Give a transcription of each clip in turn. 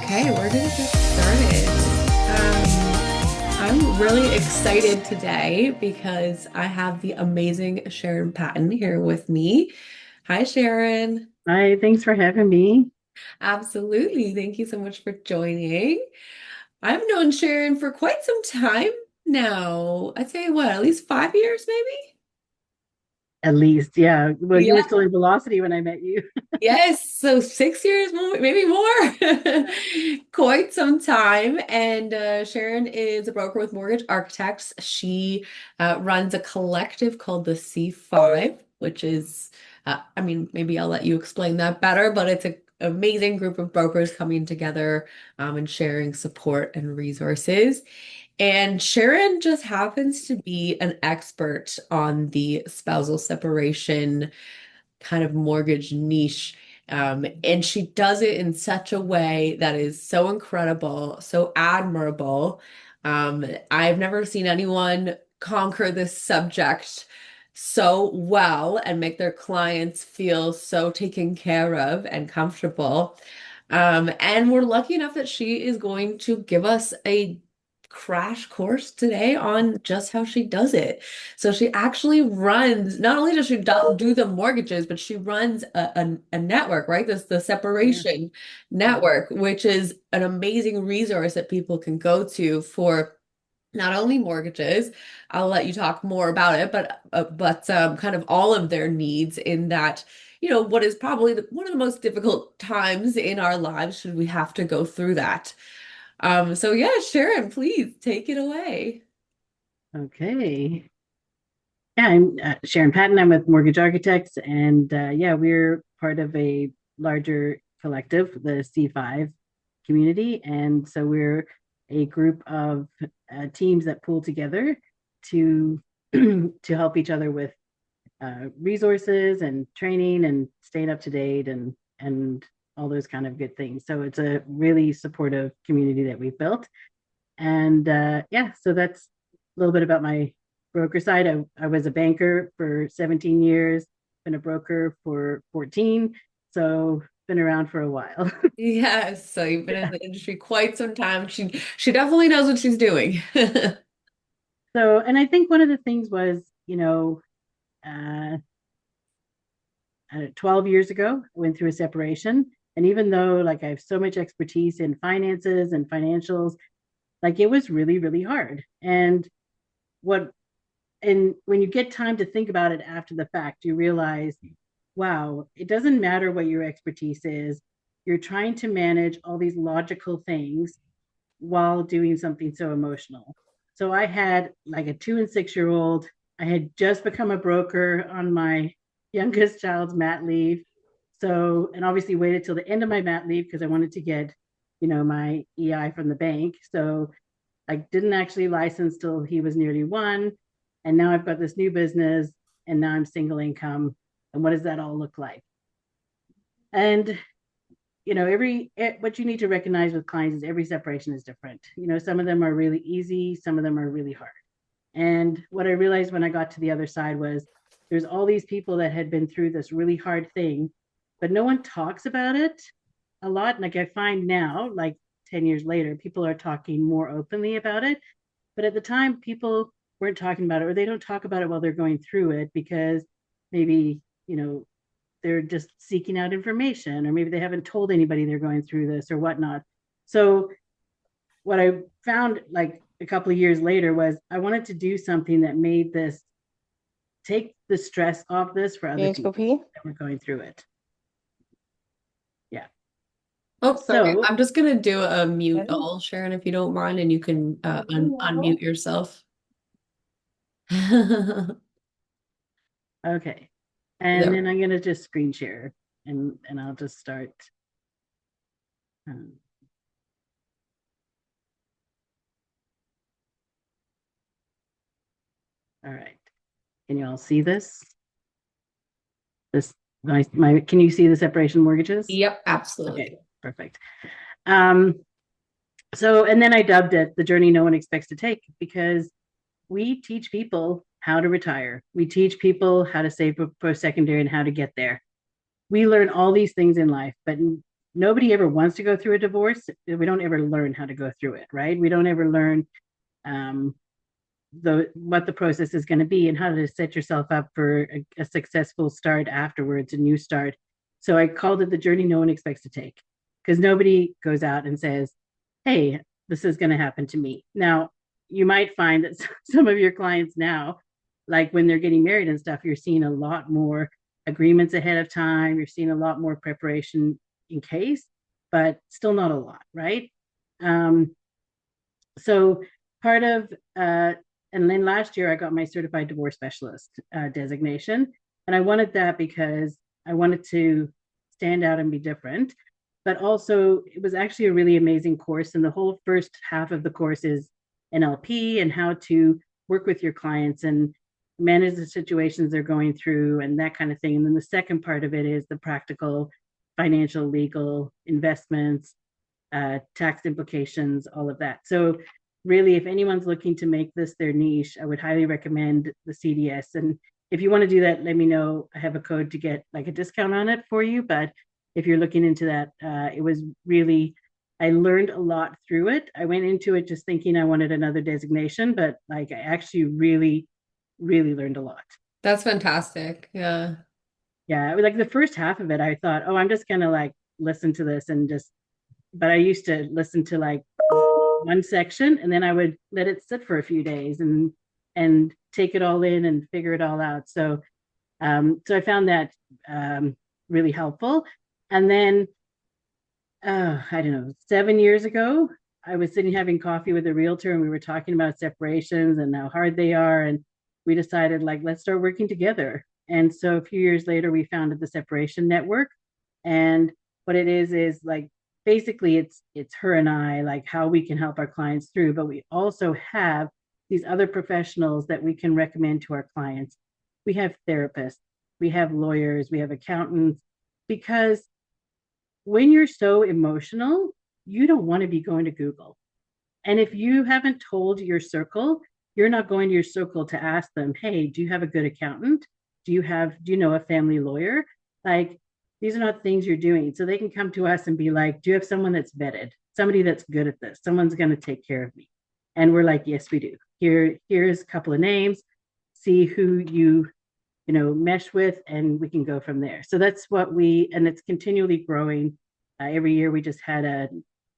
Okay, we're gonna get started. I'm really excited today because I have the amazing Sharon Patton here with me. Hi, Sharon. Hi, thanks for having me. Absolutely. Thank you so much for joining. I've known Sharon for quite some time now. I'd say what, at least 5 years, maybe? At least, yeah. Well, you were Yeah. still in Velocity when I met you. Yes, so 6 years more, maybe more. Quite some time. And Sharon is a broker with Mortgage Architects. She runs a collective called the C5, which is, maybe I'll let you explain that better, but it's an amazing group of brokers coming together and sharing support and resources. And Sharon just happens to be an expert on the spousal separation kind of mortgage niche. And she does it in such a way that is so incredible, so admirable. I've never seen anyone conquer this subject so well and make their clients feel so taken care of and comfortable. And we're lucky enough that she is going to give us a crash course today on just how she does it. So she actually runs, not only does she do the mortgages, but she runs a network, right? This the Yeah. separation network, which is an amazing resource that people can go to for not only mortgages. I'll let you talk more about it, but kind of all of their needs in that, what is probably one of the most difficult times in our lives should we have to go through that. So yeah, Sharon, please take it away. Okay. Yeah, I'm Sharon Patton. I'm with Mortgage Architects, and yeah, we're part of a larger collective, the C5 community, and so we're a group of teams that pull together to to help each other with resources and training and staying up to date and all those kind of good things. So it's a really supportive community that we've built. And yeah, so that's a little bit about my broker side. I was a banker for 17 years, been a broker for 14. So been around for a while. Yes, so you've been in the industry quite some time. She definitely knows what she's doing. So, and I think one of the things was, uh, 12 years ago, I went through a separation. And even though like I have so much expertise in finances and financials, like it was really, really hard. What and when you get time to think about it after the fact, you realize, wow, it doesn't matter what your expertise is. You're trying to manage all these logical things while doing something so emotional. So I had like a 2 and 6 year old. I had just become a broker on my youngest child's mat leave. So, and obviously waited till the end of my mat leave because I wanted to get, my EI from the bank. So I didn't actually license till he was nearly one. And now I've got this new business and now I'm single income. And what does that all look like? And what you need to recognize with clients is every separation is different. Some of them are really easy, some of them are really hard. And what I realized when I got to the other side was there's all these people that had been through this really hard thing, but no one talks about it a lot. Like I find now, like 10 years later, people are talking more openly about it. But at the time, people weren't talking about it, or they don't talk about it while they're going through it because maybe, they're just seeking out information, or maybe they haven't told anybody they're going through this or whatnot. So what I found like a couple of years later was I wanted to do something that made this take the stress off this for You other need to go people pee? that were going through it. Yeah. Oh, sorry. So I'm just gonna do a mute Ready? all, Sharon, if you don't mind, and you can unmute yourself. okay. And There. then I'm gonna just screen share and I'll just start. Um, all right. Can you all see this? This my can you see the separation mortgages? Yep, Okay, absolutely. perfect. Um, so and then I dubbed it the journey no one expects to take because we teach people how to retire. We teach people how to save for post secondary and how to get there. We learn all these things in life, but nobody ever wants to go through a divorce. We don't ever learn how to go through it, right? We don't ever learn um, what the process is going to be and how to set yourself up for a successful start afterwards, a new start. So I called it the journey no one expects to take, because nobody goes out and says, hey, this is going to happen to me. Now, you might find that some of your clients now, like when they're getting married and stuff, you're seeing a lot more agreements ahead of time. You're seeing a lot more preparation in case, but still not a lot, right? Um, so part of and then last year I got my certified divorce specialist designation, and I wanted that because I wanted to stand out and be different. But also, it was actually a really amazing course, and the whole first half of the course is NLP and how to work with your clients and manage the situations they're going through and that kind of thing. And then the second part of it is the practical financial, legal, investments, tax implications, all of that. So really, if anyone's looking to make this their niche, I would highly recommend the CDS. And if you want to do that, let me know. I have a code to get like a discount on it for you. But if you're looking into that, it was really, I learned a lot through it. I went into it just thinking I wanted another designation, but like I actually really, really learned a lot. That's fantastic. Yeah. Yeah, like the first half of it, I thought, oh, I'm just gonna like listen to this and just, but I used to listen to like one section and then I would let it sit for a few days and take it all in and figure it all out. So so I found that really helpful. And then I don't know, 7 years ago, I was sitting having coffee with a realtor and we were talking about separations and how hard they are. And we decided, like, let's start working together. And so a few years later, we founded the Separation Network. And what it is like basically it's her and I, like how we can help our clients through, but we also have these other professionals that we can recommend to our clients. We have therapists, we have lawyers, we have accountants, because when you're so emotional, you don't want to be going to Google. And if you haven't told your circle, you're not going to your circle to ask them, hey, do you have a good accountant? Do you know a family lawyer? Like, these are not things you're doing. So they can come to us and be like, do you have someone that's vetted? Somebody that's good at this? Someone's going to take care of me. And we're like, yes, we do. Here's a couple of names. See who you mesh with, and we can go from there. So that's what and it's continually growing. Every year we just had a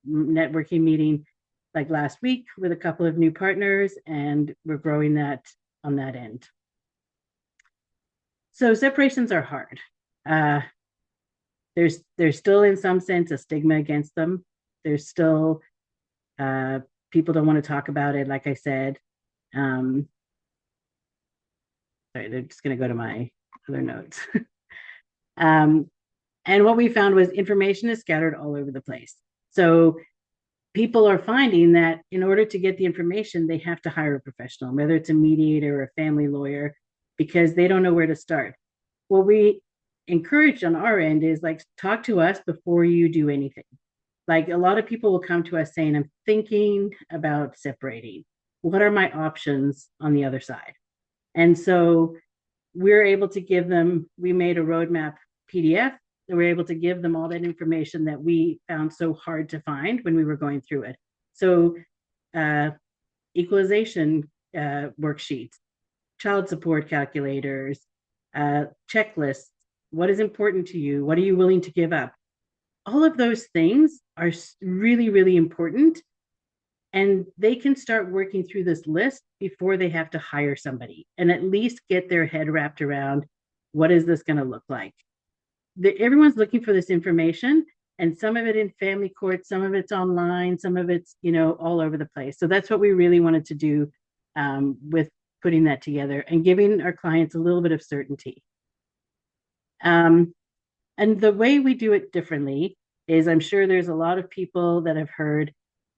networking meeting like last week with a couple of new partners, and we're growing that on that end. So separations are hard. Uh, there's still in some sense a stigma against them. There's still uh, people don't want to talk about it. Like I said, um, sorry, they're just going to go to my other notes. um, and what we found was information is scattered all over the place. So people are finding that in order to get the information, they have to hire a professional, whether it's a mediator or a family lawyer, because they don't know where to start. What we encourage on our end is like, talk to us before you do anything. Like a lot of people will come to us saying, I'm thinking about separating. What are my options on the other side? And so we're able to give them, we made a roadmap PDF that we're able to give them all that information that we found so hard to find when we were going through it. So uh, equalization worksheets, child support calculators, checklists, what is important to you? What are you willing to give up? All of those things are really, really important. And they can start working through this list before they have to hire somebody and at least get their head wrapped around what is this going to look like. Everyone's looking for this information, and some of it in family court, some of it's online, some of it's all over the place. So that's what we really wanted to do with putting that together and giving our clients a little bit of certainty. Um, and the way we do it differently is, I'm sure there's a lot of people that have heard,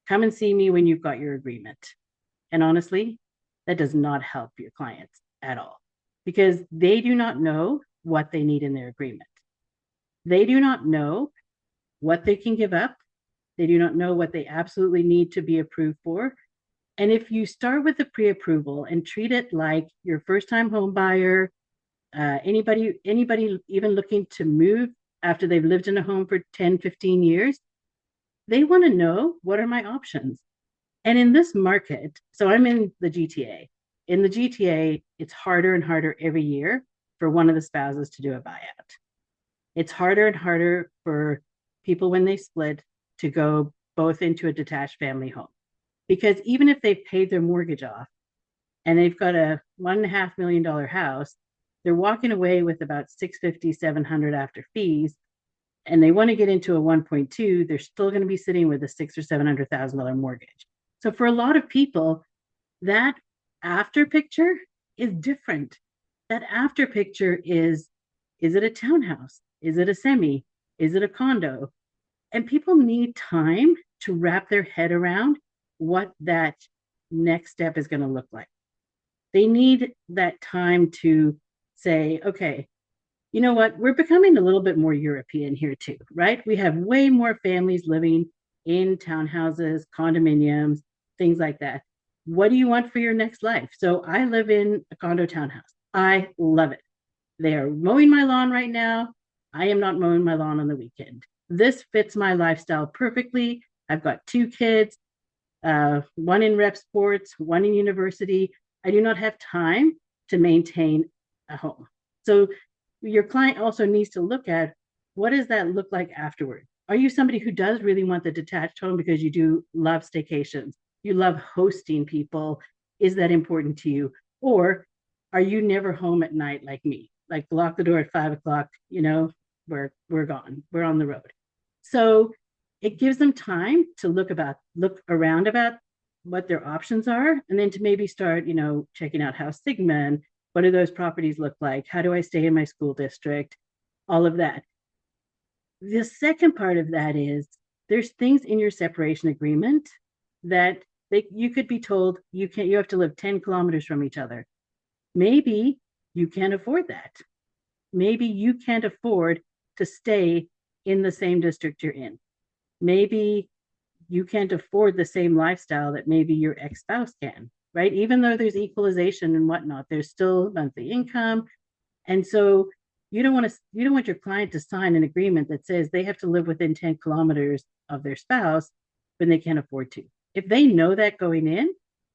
come and see me when you've got your agreement. And honestly, that does not help your clients at all, because they do not know what they need in their agreement. They do not know what they can give up. They do not know what they absolutely need to be approved for. And if you start with the pre-approval and treat it like your first-time home buyer, anybody even looking to move after they've lived in a home for 10, 15 years, they want to know, what are my options? And in this market, so I'm in the GTA. In the GTA, it's harder and harder every year for one of the spouses to do a buyout. It's harder and harder for people when they split to go both into a detached family home. Because even if they've paid their mortgage off and they've got a $1.5 million house, they're walking away with about 650, 700 after fees, and they want to get into a 1.2, they're still going to be sitting with a six or $700,000 mortgage. So for a lot of people, that after picture is different. That after picture is it a townhouse? Is it a semi? Is it a condo? And people need time to wrap their head around what that next step is going to look like. They need that time to say, okay, you know what? We're becoming a little bit more European here too, right? We have way more families living in townhouses, condominiums, things like that. What do you want for your next life? So I live in a condo townhouse. I love it. They are mowing my lawn right now. I am not mowing my lawn on the weekend. This fits my lifestyle perfectly. I've got two kids, one in rep sports, one in university. I do not have time to maintain a home. So your client also needs to look at, what does that look like afterward? Are you somebody who does really want the detached home because you do love staycations? You love hosting people. Is that important to you? Or are you never home at night like me? Like lock the door at 5 o'clock, we're gone. We're on the road. So it gives them time to look around about what their options are, and then to maybe start, checking out House Sigma and what do those properties look like? How do I stay in my school district? All of that. The second part of that is, there's things in your separation agreement that you could be told you have to live 10 kilometers from each other. Maybe you can't afford that. Maybe you can't afford to stay in the same district you're in. Maybe you can't afford the same lifestyle that maybe your ex-spouse can, right? Even though there's equalization and whatnot, there's still monthly income. And so you don't want your client to sign an agreement that says they have to live within 10 kilometers of their spouse when they can't afford to. If they know that going in,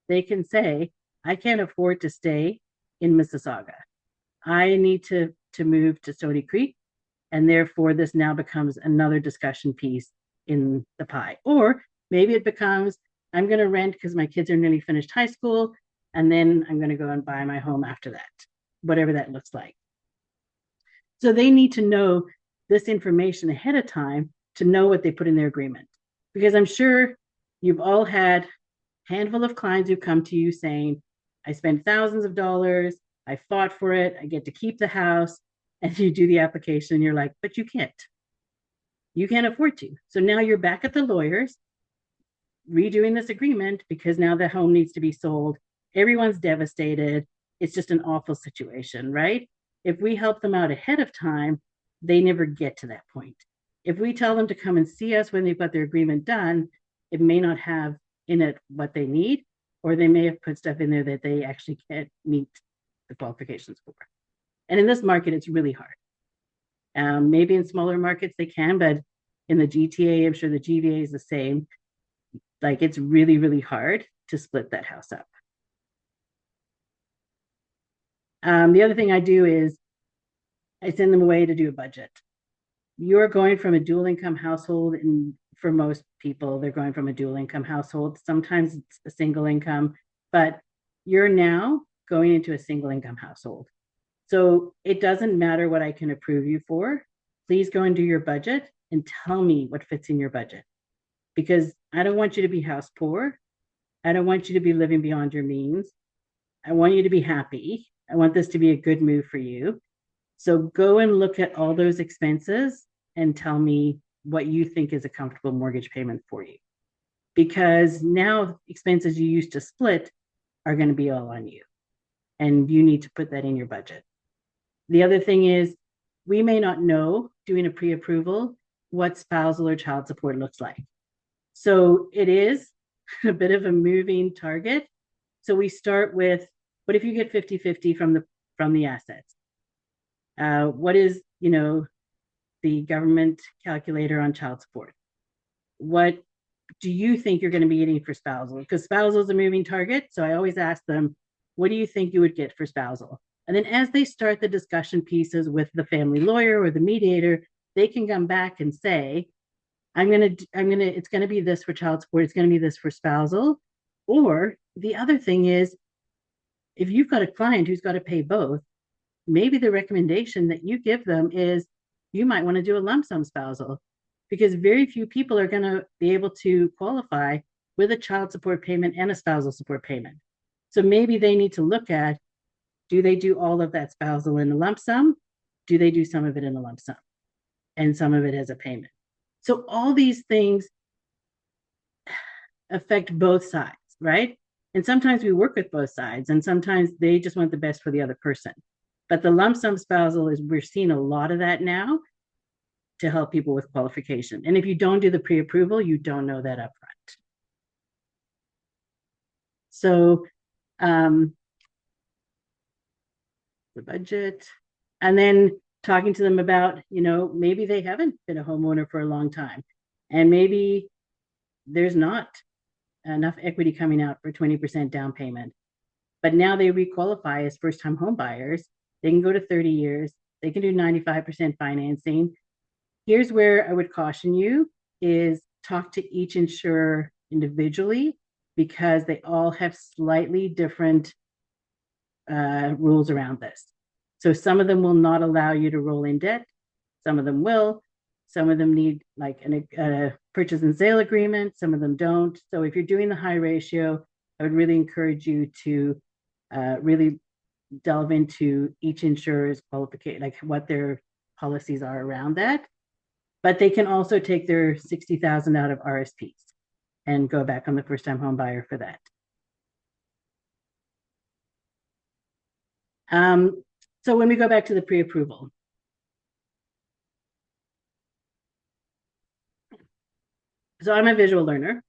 they can say, I can't afford to stay in Mississauga. I need to move to Stony Creek. And therefore, this now becomes another discussion piece in the pie. Or maybe it becomes, I'm going to rent because my kids are nearly finished high school, and then I'm going to go and buy my home after that, whatever that looks like. So they need to know this information ahead of time to know what they put in their agreement. Because I'm sure you've all had a handful of clients who come to you saying, I spent thousands of dollars, I fought for it, I get to keep the house, and you do the application and you're like, but you can't. You can't afford to. So now you're back at the lawyers redoing this agreement because now the home needs to be sold. Everyone's devastated. It's just an awful situation, right? If we help them out ahead of time, they never get to that point. If we tell them to come and see us when they've got their agreement done, it may not have in it what they need, or they may have put stuff in there that they actually can't meet the qualifications for. And in this market, it's really hard. Maybe in smaller markets they can, but in the GTA, I'm sure the GVA is the same. Like, it's really, really hard to split that house up. The other thing I do is I send them away to do a budget. You're going from a dual income household, and for most people, they're going from a dual income household. Sometimes it's a single income, but you're now going into a single income household. So it doesn't matter what I can approve you for. Please go and do your budget and tell me what fits in your budget. Because I don't want you to be house poor. I don't want you to be living beyond your means. I want you to be happy. I want this to be a good move for you. So go and look at all those expenses and tell me what you think is a comfortable mortgage payment for you. Because now expenses you used to split are going to be all on you. And you need to put that in your budget. The other thing is, we may not know doing a pre-approval what spousal or child support looks like. So it is a bit of a moving target. So we start with, what if you get 50-50 from the assets? What is, the government calculator on child support. What do you think you're going to be getting for spousal? Because spousal is a moving target. So I always ask them, what do you think you would get for spousal? And then as they start the discussion pieces with the family lawyer or the mediator, they can come back and say, it's gonna be this for child support, it's gonna be this for spousal. Or the other thing is, if you've got a client who's got to pay both, maybe the recommendation that you give them is you might want to do a lump sum spousal, because very few people are going to be able to qualify with a child support payment and a spousal support payment. So maybe they need to look at, do they do all of that spousal in a lump sum? Do they do some of it in a lump sum and some of it as a payment? So all these things affect both sides, right? And sometimes we work with both sides, and sometimes they just want the best for the other person. But the lump sum spousal is, we're seeing a lot of that now to help people with qualification. And if you don't do the pre-approval, you don't know that upfront. So the budget, and then talking to them about, maybe they haven't been a homeowner for a long time, and maybe there's not enough equity coming out for 20% down payment. But now they requalify as first-time home buyers. They can go to 30 years. They can do 95% financing. Here's where I would caution you is talk to each insurer individually, because they all have slightly different rules around this. So some of them will not allow you to roll in debt. Some of them will. Some of them need like a purchase and sale agreement. Some of them don't. So if you're doing the high ratio, I would really encourage you to really delve into each insurer's qualification, like what their policies are around that. But they can also take their 60,000 out of RSPs and go back on the first-time home buyer for that. So when we go back to the pre-approval, so I'm a visual learner,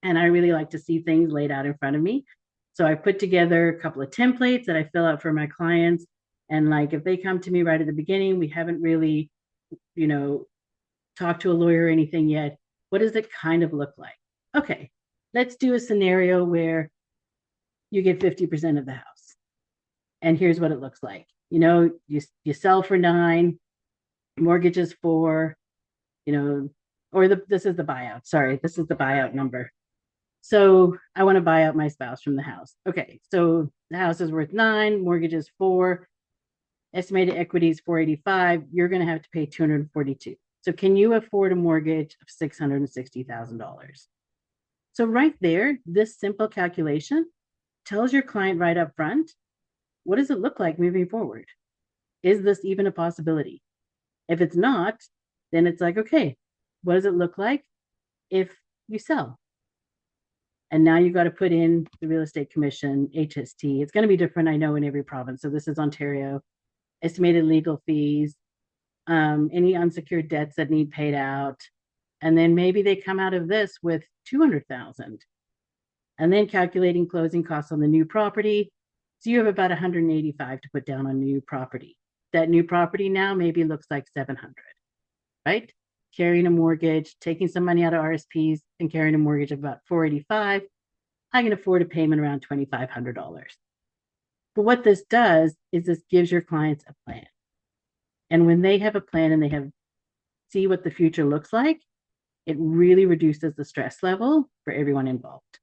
and I really like to see things laid out in front of me. So I put together a couple of templates that I fill out for my clients. And like, if they come to me right at the beginning, we haven't really, talked to a lawyer or anything yet, what does it kind of look like? Okay, let's do a scenario where you get 50% of the house. And here's what it looks like. You sell for 9, mortgage is 4, this is the buyout. Sorry, this is the buyout number. So I want to buy out my spouse from the house. Okay, so the house is worth 9, mortgage is 4, estimated equity is 485. You're going to have to pay 242. So can you afford a mortgage of $660,000? So right there, this simple calculation tells your client right up front, what does it look like moving forward? Is this even a possibility? If it's not, then it's like, okay, what does it look like if you sell? And now you've got to put in the real estate commission, HST. It's going to be different, I know, in every province. So this is Ontario. Estimated legal fees, any unsecured debts that need paid out. And then maybe they come out of this with 200,000. And then calculating closing costs on the new property. So you have about 185 to put down on new property. That new property now maybe looks like 700, right? Carrying a mortgage, taking some money out of RSPs and carrying a mortgage of about 485, I can afford a payment around $2,500. But what this does is this gives your clients a plan. And when they have a plan and they see what the future looks like, it really reduces the stress level for everyone involved.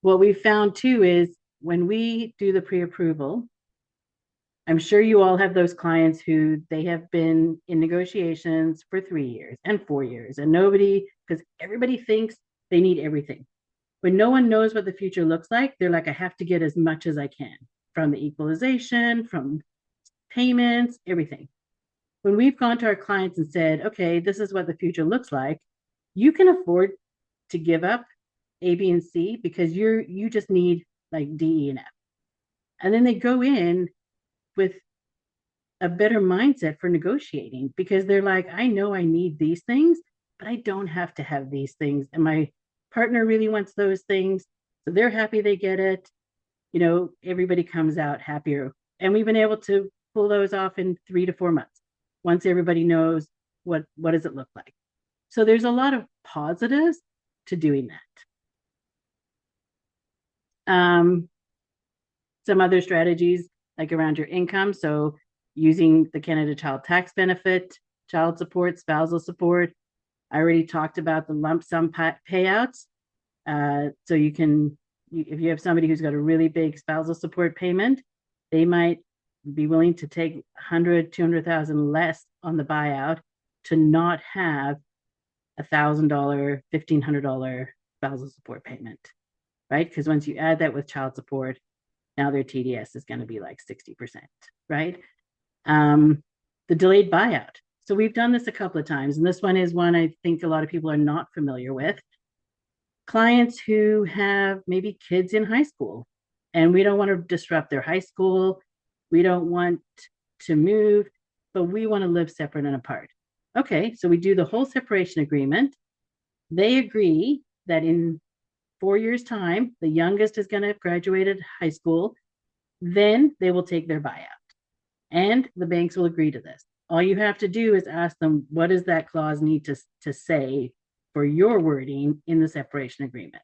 What we found too is when we do the pre-approval, I'm sure you all have those clients who they have been in negotiations for 3 years and 4 years, and because everybody thinks they need everything. When no one knows what the future looks like, they're like, I have to get as much as I can from the equalization, from payments, everything. When we've gone to our clients and said, okay, this is what the future looks like, you can afford to give up A, B, and C because you just need like D, E, and F. And then they go in with a better mindset for negotiating because they're like, I know I need these things, but I don't have to have these things. And my partner really wants those things. So they're happy they get it. Everybody comes out happier. And we've been able to pull those off in 3 to 4 months. once everybody knows what does it look like. So there's a lot of positives to doing that. Some other strategies like around your income. So using the Canada Child Tax Benefit, child support, spousal support. I already talked about the lump sum payouts. So you can, if you have somebody who's got a really big spousal support payment, they might be willing to take 100, 200,000 less on the buyout to not have $1,000, $1,500 spousal support payment, right? Because once you add that with child support, now their TDS is going to be like 60%, right? The delayed buyout. So we've done this a couple of times, and this one is one I think a lot of people are not familiar with. Clients who have maybe kids in high school, and we don't want to disrupt their high school. We don't want to move, but we want to live separate and apart. Okay, so we do the whole separation agreement. They agree that in 4 years' time, the youngest is going to have graduated high school. Then they will take their buyout. And the banks will agree to this. All you have to do is ask them, what does that clause need to say for your wording in the separation agreement?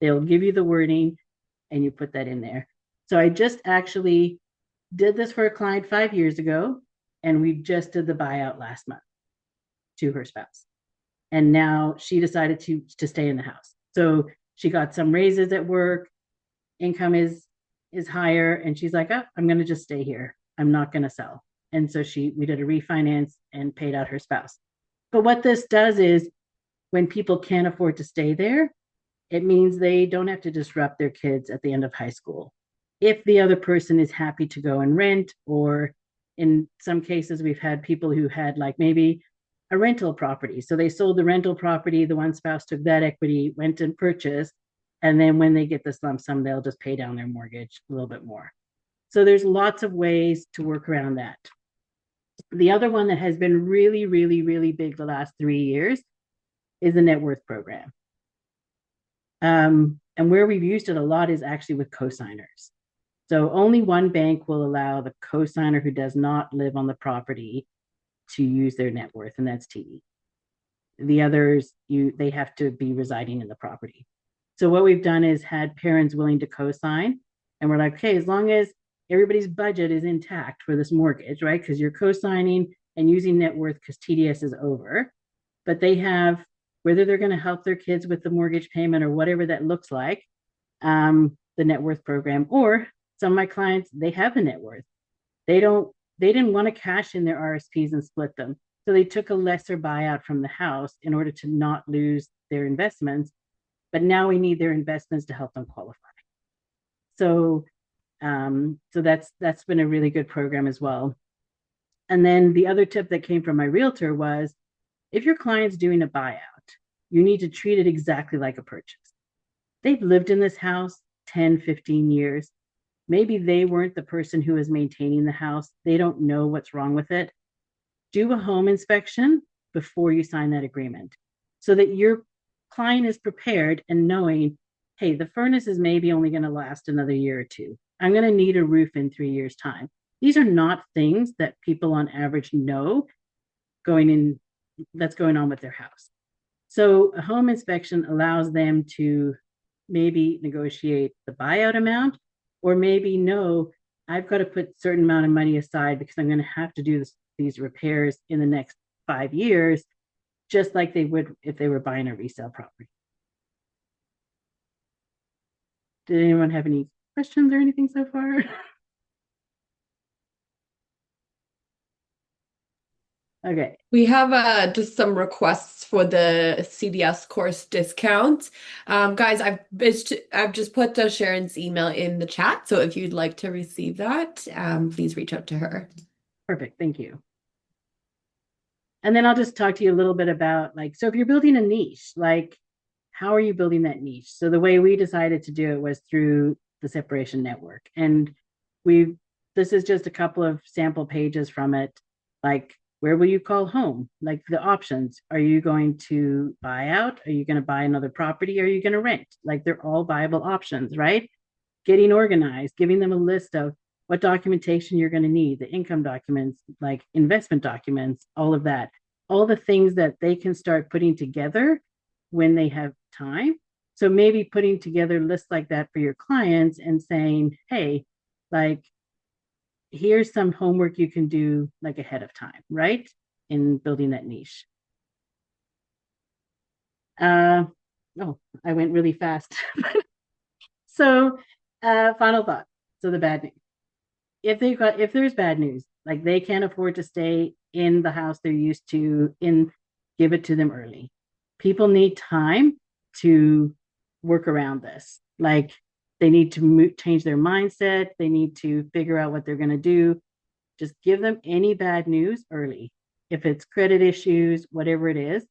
They'll give you the wording and you put that in there. So I just actually did this for a client 5 years ago, and we just did the buyout last month to her spouse. And now she decided to stay in the house. So she got some raises at work, income is higher, and she's like, oh, I'm going to just stay here. I'm not going to sell. And so we did a refinance and paid out her spouse. But what this does is when people can't afford to stay there, it means they don't have to disrupt their kids at the end of high school. If the other person is happy to go and rent, or in some cases, we've had people who had like maybe a rental property. So they sold the rental property, the one spouse took that equity, went and purchased, and then when they get this lump sum, they'll just pay down their mortgage a little bit more. So there's lots of ways to work around that. The other one that has been really, really, really big the last 3 years is the net worth program. And where we've used it a lot is actually with cosigners. So only one bank will allow the cosigner who does not live on the property to use their net worth, and that's TD. The others, they have to be residing in the property. So what we've done is had parents willing to co-sign, and we're like, okay, as long as everybody's budget is intact for this mortgage, right? Because you're co-signing and using net worth because TDS is over, but they have, whether they're going to help their kids with the mortgage payment or whatever that looks like, the net worth program, or some of my clients, they have the net worth. They didn't want to cash in their RSPs and split them. So they took a lesser buyout from the house in order to not lose their investments. But now we need their investments to help them qualify. So that's been a really good program as well. And then the other tip that came from my realtor was, if your client's doing a buyout, you need to treat it exactly like a purchase. They've lived in this house 10, 15 years. Maybe they weren't the person who was maintaining the house. They don't know what's wrong with it. Do a home inspection before you sign that agreement so that your client is prepared and knowing, hey, the furnace is maybe only going to last another year or two. I'm going to need a roof in 3 years' time. These are not things that people on average know that's going on with their house. So a home inspection allows them to maybe negotiate the buyout amount, or maybe know I've got to put a certain amount of money aside because I'm going to have to do these repairs in the next 5 years, just like they would if they were buying a resale property. Did anyone have any questions or anything so far? Okay. We have just some requests for the CDS course discount. Guys, I've just put Sharon's email in the chat, so if you'd like to receive that, please reach out to her. Perfect. Thank you. And then I'll just talk to you a little bit about like, so if you're building a niche, like how are you building that niche? So the way we decided to do it was through the separation network. And this is just a couple of sample pages from it. Like, where will you call home? Like the options. Are you going to buy out? Are you going to buy another property? Are you going to rent? Like they're all viable options, right? Getting organized, giving them a list of what documentation you're going to need, the income documents, like investment documents, all of that, all the things that they can start putting together when they have time. So maybe putting together lists like that for your clients and saying, hey, like, here's some homework you can do like ahead of time, right? In building that niche. Uh, oh, I went really fast. So, final thought. So the bad news. If there's bad news, like they can't afford to stay in the house they're used to, give it to them early. People need time to work around this. Like they need to change their mindset. They need to figure out what they're going to do. Just give them any bad news early. If it's credit issues, whatever it is,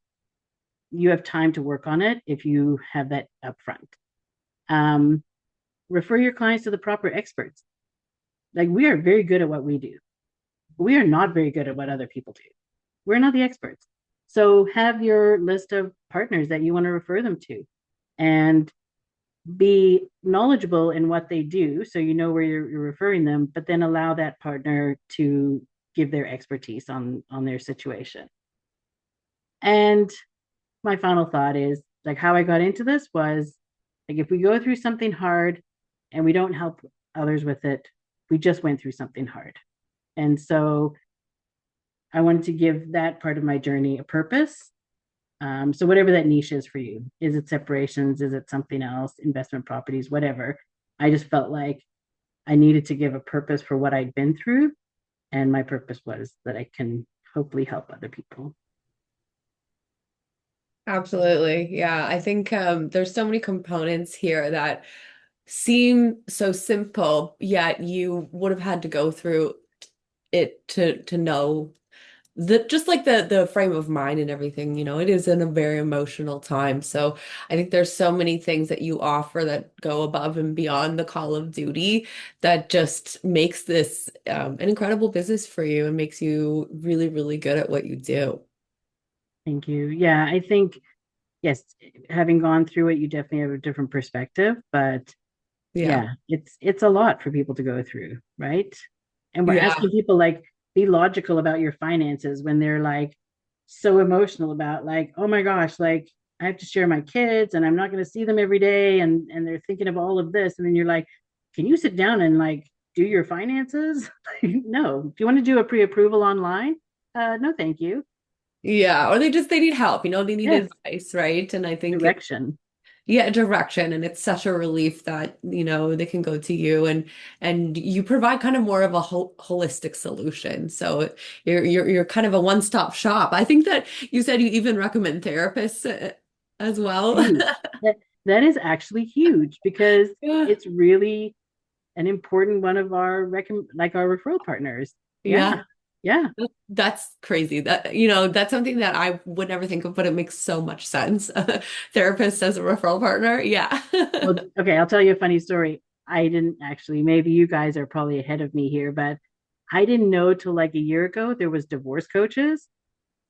you have time to work on it if you have that upfront. Um, Refer your clients to the proper experts. Like we are very good at what we do. We are not very good at what other people do. We're not the experts. So have your list of partners that you want to refer them to and be knowledgeable in what they do so you know where you're referring them, but then allow that partner to give their expertise on their situation. And my final thought is like how I got into this was like if we go through something hard and we don't help others with it, we just went through something hard. And so I wanted to give that part of my journey a purpose. So whatever that niche is for you, is it separations? Is it something else? Investment properties, whatever. I just felt like I needed to give a purpose for what I'd been through. And my purpose was that I can hopefully help other people. Absolutely. Yeah. I think there's so many components here that seem so simple, yet you would have had to go through it to know the just like the frame of mind and everything, it is in a very emotional time. So I think there's so many things that you offer that go above and beyond the call of duty that just makes this an incredible business for you and makes you really, really good at what you do. Thank you. Yeah, I think, yes, having gone through it, you definitely have a different perspective, but Yeah. yeah, it's a lot for people to go through, right? And we're Yeah. asking people like be logical about your finances when they're like so emotional about like, oh my gosh, like I have to share my kids and I'm not going to see them every day and they're thinking of all of this and then you're like, can you sit down and like do your finances? No. Do you want to do a pre-approval online? No, thank you. Yeah. Or they need help, they need Yes, advice, right? And I think direction. yeah, direction. And it's such a relief that, they can go to you and you provide kind of more of a holistic solution. So you're kind of a one-stop shop. I think that you said you even recommend therapists as well. Huge. That is actually huge because Yeah. it's really an important one of our like our referral partners. Yeah. Yeah. Yeah. That's crazy. That, that's something that I would never think of, but it makes so much sense. Therapist as a referral partner. Yeah. Well, okay, I'll tell you a funny story. I didn't actually, maybe you guys are probably ahead of me here, but I didn't know till like a year ago there was divorce coaches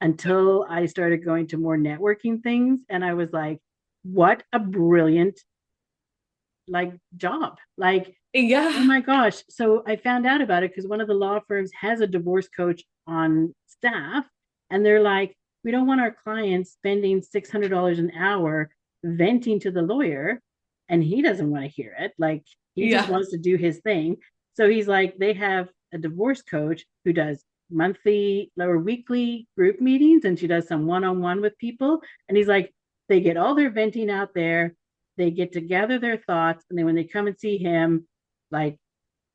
until I started going to more networking things and I was like, what a brilliant like job. Like, oh Yeah. my gosh. So I found out about it because one of the law firms has a divorce coach on staff, and they're like, we don't want our clients spending $600 an hour venting to the lawyer, and he doesn't want to hear it. Like, he just Yeah. wants to do his thing. So he's like, they have a divorce coach who does monthly or weekly group meetings, and she does some one on one with people. And he's like, they get all their venting out there, they get to gather their thoughts, and then when they come and see him, like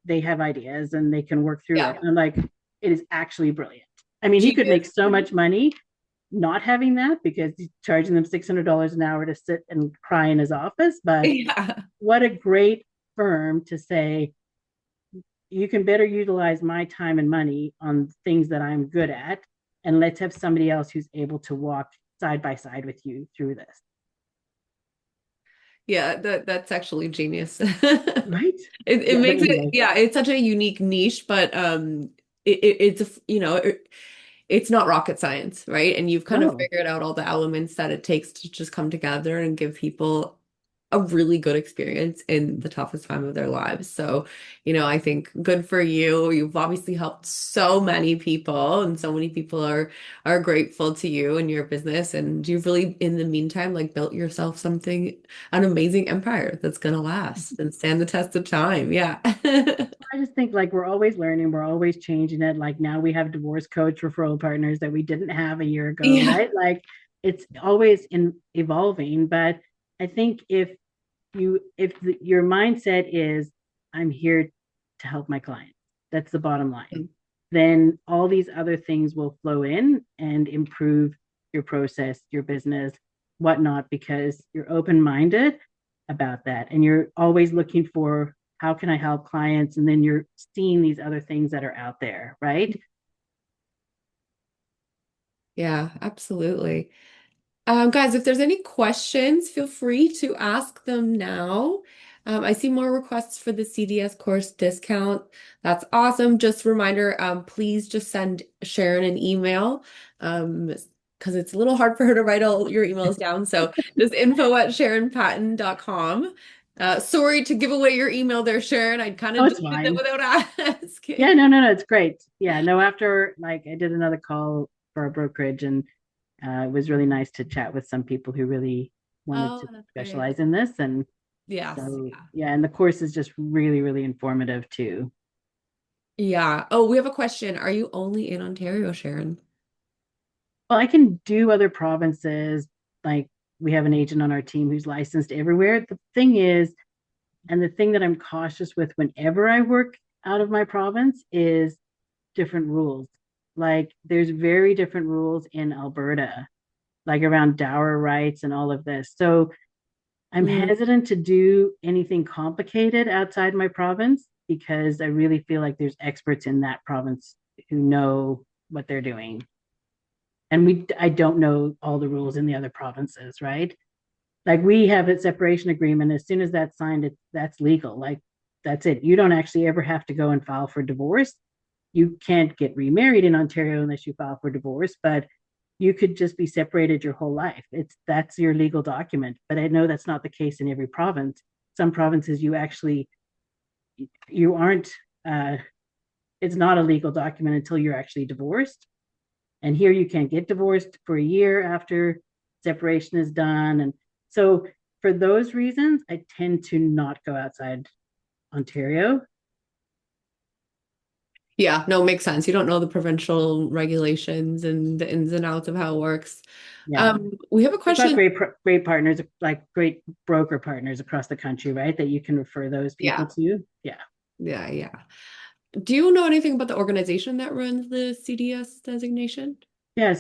they have ideas and they can work through it. Yeah. And I'm like, it is actually brilliant. I mean, he could make Genius. so much money not having that because he's charging them $600 an hour to sit and cry in his office. But Yeah. what a great firm to say, you can better utilize my time and money on things that I'm good at. And let's have somebody else who's able to walk side by side with you through this. Yeah, that's actually genius. Right? It Yeah. But makes it, anyway, yeah, it's such a unique niche, but it's not rocket science, right? And you've kind of no, figured out all the elements that it takes to just come together and give people a really good experience in the toughest time of their lives. So, I think good for you. You've obviously helped so many people, and so many people are grateful to you and your business. And you've really, in the meantime, like built yourself an amazing empire that's gonna last and stand the test of time. Yeah. I just think like we're always learning, we're always changing it. Like now we have divorce coach referral partners that we didn't have a year ago, Yeah. right? Like it's always in evolving. But I think your mindset is I'm here to help my client, that's the bottom line, then all these other things will flow in and improve your process, your business, whatnot, because you're open-minded about that and you're always looking for how can I help clients, and then you're seeing these other things that are out there, right? Yeah, absolutely. Guys, if there's any questions, feel free to ask them now. I see more requests for the CDS course discount. That's awesome. Just a reminder, please just send Sharon an email, because it's a little hard for her to write all your emails down. So just info@sharonpatton.com. Sorry to give away your email there, Sharon. I kind Oh, of it's just did that fine. without Yeah, asking. no, it's great. Yeah, no, after like I did another call for a brokerage, and it was really nice to chat with some people who really wanted Oh, to that's great. specialize in this. And Yes. so, yeah, and the course is just really, really informative too. Yeah. Oh, we have a question. Are you only in Ontario, Sharon? Well, I can do other provinces. Like we have an agent on our team who's licensed everywhere. The thing is, and the thing that I'm cautious with whenever I work out of my province is different rules. Like there's very different rules in Alberta, like around dower rights and all of this. So I'm Mm, hesitant to do anything complicated outside my province because I really feel like there's experts in that province who know what they're doing. And I don't know all the rules in the other provinces, right? Like we have a separation agreement. As soon as that's signed, that's legal. Like that's it. You don't actually ever have to go and file for divorce. You can't get remarried in Ontario unless you file for divorce, but you could just be separated your whole life. That's your legal document. But I know that's not the case in every province. Some provinces you aren't uh, it's not a legal document until you're actually divorced. And here you can't get divorced for a year after separation is done. And so for those reasons, I tend to not go outside Ontario. yeah, no, makes sense. You don't know the provincial regulations and the ins and outs of how it works. Yeah. We have a We've got question. great partners, like great broker partners across the country, right? That you can refer those people Yeah, to. Yeah. yeah, yeah. Do you know anything about the organization that runs the CDS designation? Yeah.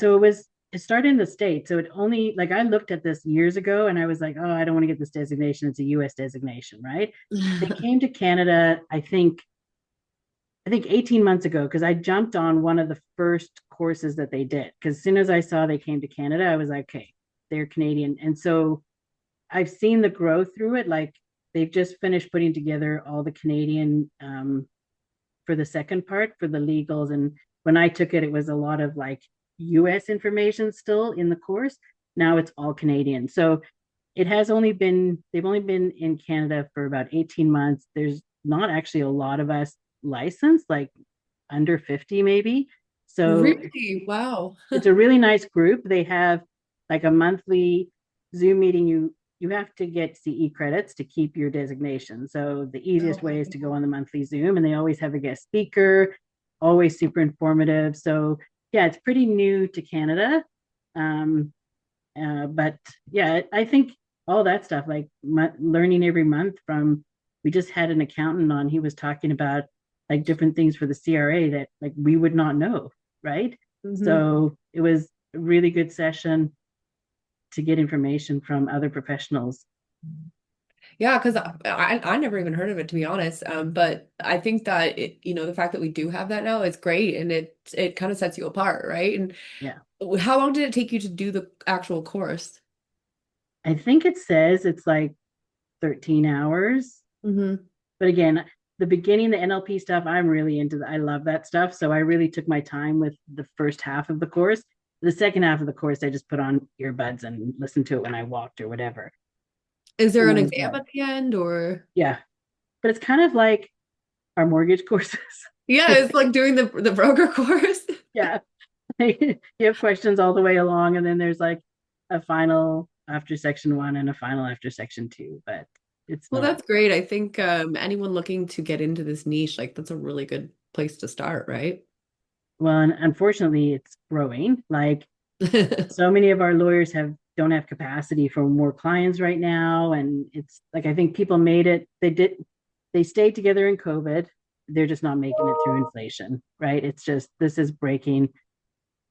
It started in the States. So it only, like, I looked at this years ago and I was like, oh, I don't want to get this designation. It's a US designation, right? They came to Canada, I think 18 months ago, because I jumped on one of the first courses that they did. Because as soon as I saw they came to Canada, I was like, okay, they're Canadian. And so I've seen the growth through it. Like they've just finished putting together all the Canadian for the second part for the legals. And when I took it, it was a lot of like US information still in the course. Now it's all Canadian. So they've only been in Canada for about 18 months. There's not actually a lot of us licensed, like under 50 maybe. So Really? Wow. it's a really nice group. They have like a monthly Zoom meeting. You have to get CE credits to keep your designation. So the easiest way is to go on the monthly Zoom, and they always have a guest speaker, always super informative. So yeah, it's pretty new to Canada. Um, but yeah, I think all that stuff, like learning every month from, we just had an accountant on, he was talking about like different things for the CRA that like we would not know, right? Hmm. So it was a really good session to get information from other professionals. Yeah, because I never even heard of it, to be honest. But I think that the fact that we do have that now is great, and it kind of sets you apart, right? And Yeah. how long did it take you to do the actual course? I think it says it's like 13 hours. Hmm. But again, the beginning, the NLP stuff, I'm really into I love that stuff. So I really took my time with the first half of the course. The second half of the course, I just put on earbuds and listened to it when I walked or whatever. Is there an And exam at the end or? yeah, but it's kind of like our mortgage courses. Yeah, it's like doing the broker course. Yeah. You have questions all the way along, and then there's like a final after section one and a final after section two, but it's Well, not. that's great. I think anyone looking to get into this niche, like that's a really good place to start, right? Well, and unfortunately, it's growing. Like so many of our lawyers don't have capacity for more clients right now, and it's like I think people made it. They stayed together in COVID. They're just not making it through inflation, right? It's just this is breaking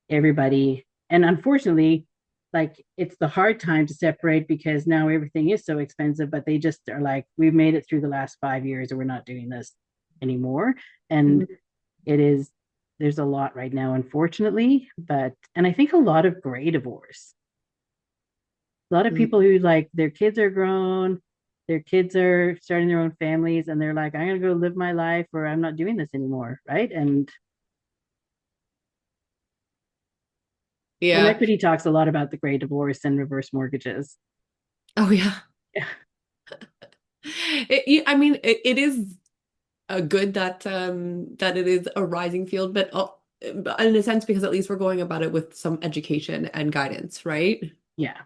everybody. And unfortunately, like it's the hard time to separate because now everything is so expensive, but they just are like, we've made it through the last 5 years and we're not doing this anymore. And it is, there's a lot right now, unfortunately, and I think a lot of gray divorce. A lot of people who like their kids are grown, their kids are starting their own families, and they're like, I'm going to go live my life or I'm not doing this anymore. Right. And home Yeah. equity talks a lot about the gray divorce and reverse mortgages. Oh, yeah. Yeah. I mean, it is a good that that it is a rising field, but in a sense, because at least we're going about it with some education and guidance, right? Yeah. Yeah.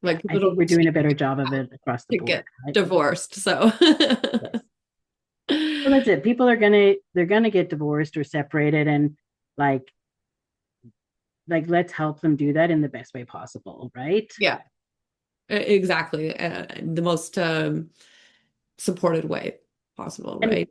Like I people think don't we're doing a better job of it across the to board. get Right. divorced, so Yes. Well, that's it. People are they're gonna get divorced or separated, and like let's help them do that in the best way possible, right? yeah, exactly, the most supported way possible, And right?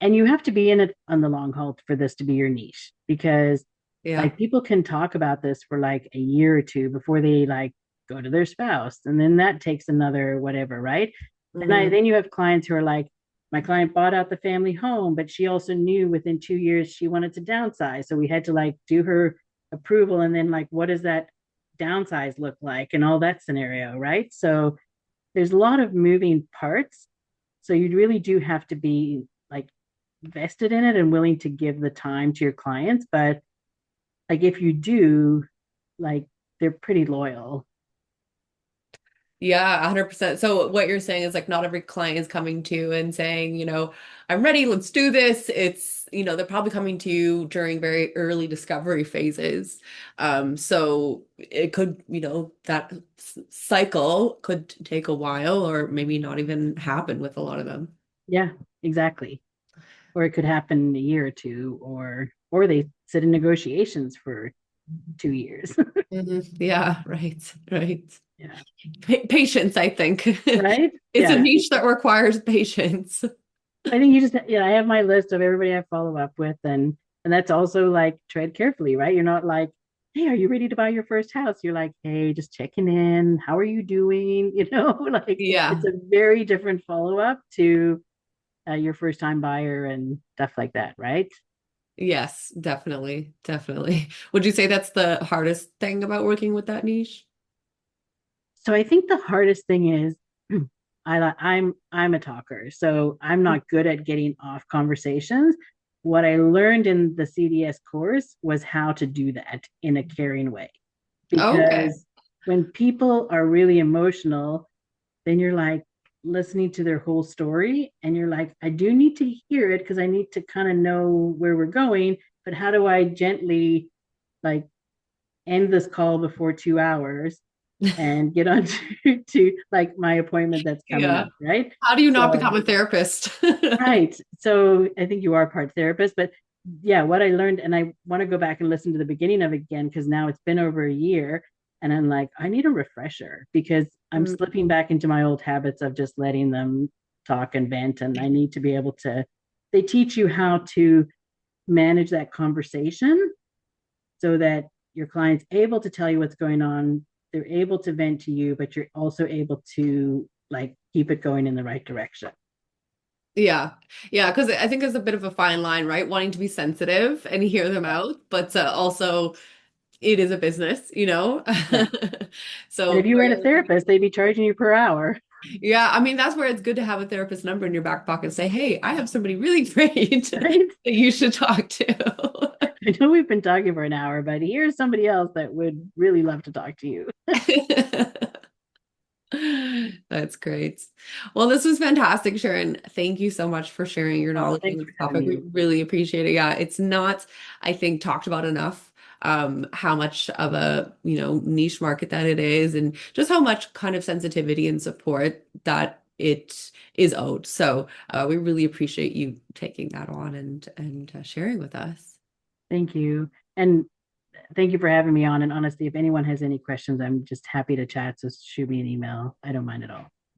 you have to be in it on the long haul for this to be your niche because Yeah. like people can talk about this for like a year or two before they like go to their spouse, and then that takes another whatever, right? And Hmm. then you have clients who are like, my client bought out the family home, but she also knew within 2 years she wanted to downsize, so we had to like do her approval, and then like what does that downsize look like and all that scenario, right? So there's a lot of moving parts, so you really do have to be like vested in it and willing to give the time to your clients. But like if you do, like they're pretty loyal. Yeah, 100%. So what you're saying is like not every client is coming to you and saying, I'm ready, let's do this. It's, they're probably coming to you during very early discovery phases. So it could, that cycle could take a while or maybe not even happen with a lot of them. Yeah, exactly. Or it could happen in a year or two, or they sit in negotiations for 2 years. Yeah, right, right. Yeah. Patience, I think. Right. It's a Yeah. niche that requires patience. I think you just, yeah, I have my list of everybody I follow up with, and that's also like tread carefully, right? You're not like, hey, are you ready to buy your first house? You're like, hey, just checking in. How are you doing? Like it's Yeah. a very different follow up to your first time buyer and stuff like that, right? Yes, definitely. Definitely. Would you say that's the hardest thing about working with that niche? So I think the hardest thing is I'm a talker, so I'm not good at getting off conversations. What I learned in the CDS course was how to do that in a caring way. Okay. Because when people are really emotional, then you're like listening to their whole story and you're like, I do need to hear it because I need to kind of know where we're going, but how do I gently like end this call before 2 hours and get on to like my appointment that's coming Yeah. up, right? How do you not So, become a therapist? right. So I think you are part therapist, but yeah, what I learned, and I want to go back and listen to the beginning of it again because now it's been over a year, and I'm like, I need a refresher because I'm Mm. slipping back into my old habits of just letting them talk and vent, and I need to be able to. They teach you how to manage that conversation so that your client's able to tell you what's going on, they're able to vent to you, but you're also able to like keep it going in the right direction. Yeah. Yeah, because I think there's a bit of a fine line, right? Wanting to be sensitive and hear them Yeah. out, but also it is a business. Yeah. And So if you were at a therapist, they'd be charging you per hour. yeah, I mean, that's where it's good to have a therapist number in your back pocket and say, hey, I have somebody really great that Right. you should talk to. I know we've been talking for an hour, but here's somebody else that would really love to talk to you. That's great. Well, this was fantastic, Sharon. Thank you so much for sharing your Oh, knowledge on thanks this for having topic. We me. really appreciate it. Yeah, it's not, I think, talked about enough, how much of a, niche market that it is, and just how much kind of sensitivity and support that it is owed. So, we really appreciate you taking that on and sharing with us. Thank you. And thank you for having me on. And honestly, if anyone has any questions, I'm just happy to chat. So shoot me an email. I don't mind at all.